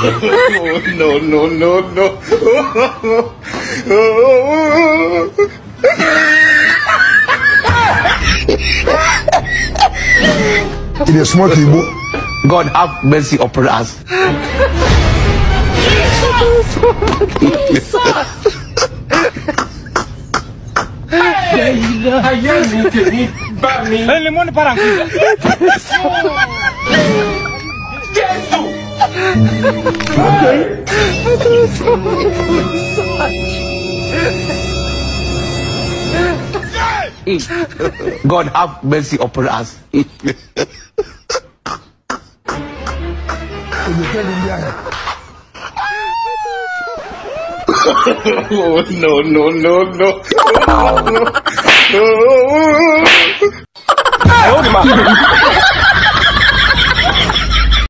No, no, no, no. It is small people. God have mercy upon us. God have mercy upon us. Oh, no, no, no, no. Oh,